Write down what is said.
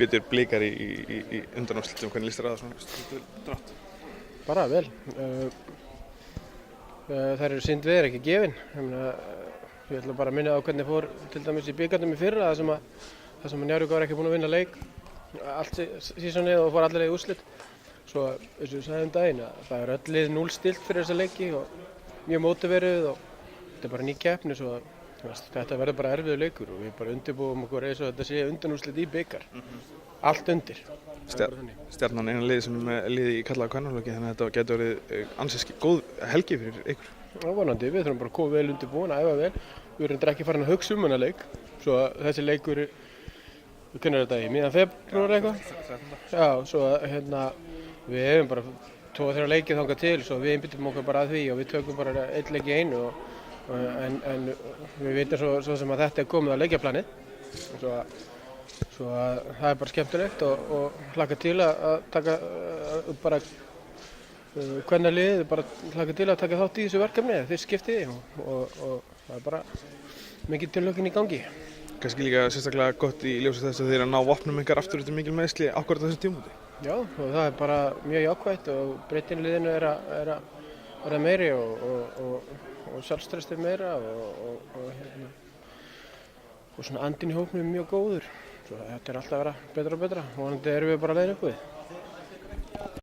Betur Blikar í undanúrslitum, hvernig líst þér á það svona drátt? Bara vel. Þær eru synd við ekki gefin. Ég ætla bara að minna á hvernig fór til dæmis í bikarnum í fyrra þar sem Njarðvík var ekki búinn að vinna leik allt sísonið og fór allir í úrslit. Svo eins og við sagðum daginn að það er öll lið 0 stilt fyrir þessa leiki og mjög mótiveruð og þetta er bara ný keppni svo þetta verður bara erfiður leikur og við bara undirbúum okkur eins og þetta sé undanúrslit í bikar. Allt undir. Stjarnan eina liði sem liði í kallaða kvennaflokki, þannig að þetta getur verið ansi góð helgi fyrir ykkur. Já, vonandi. Við þurfum bara að koma vel undirbúin, að æfa vel. Við erum ekki farin að hugsa um þennan leik. Svo þessi leikur, hvernig er þetta í miðjan febrúar eitthvað? Já, svo við hefum bara 2-3 leiki þangað til, svo við einbyttum okkur bara að því og við tökum bara einn leik í einu. En við vitum svo sem að þetta er komið á leikjaplanið. Svo það er bara skemmtilegt og hlakka til að taka bara kvennalið bara hlakka til að taka þátt í þessu verkefni fyrst skiptið og það er bara mikið tilhlökkun í gangi. Kannski líka sérstaklega gott í ljósi þess að þið eru að ná vopnum ykkar aftur eftir mikil meiðsli akkúrat á þessum tímapunkti. Já, og það er bara mjög jákvætt og breiddin í liðinu er að meiri og sjálfstraustið meira og svona andinn í hópnum er mjög góður. Svo þetta er alltaf að vera betra og betra og vonandi erum við bara leiðin upp við.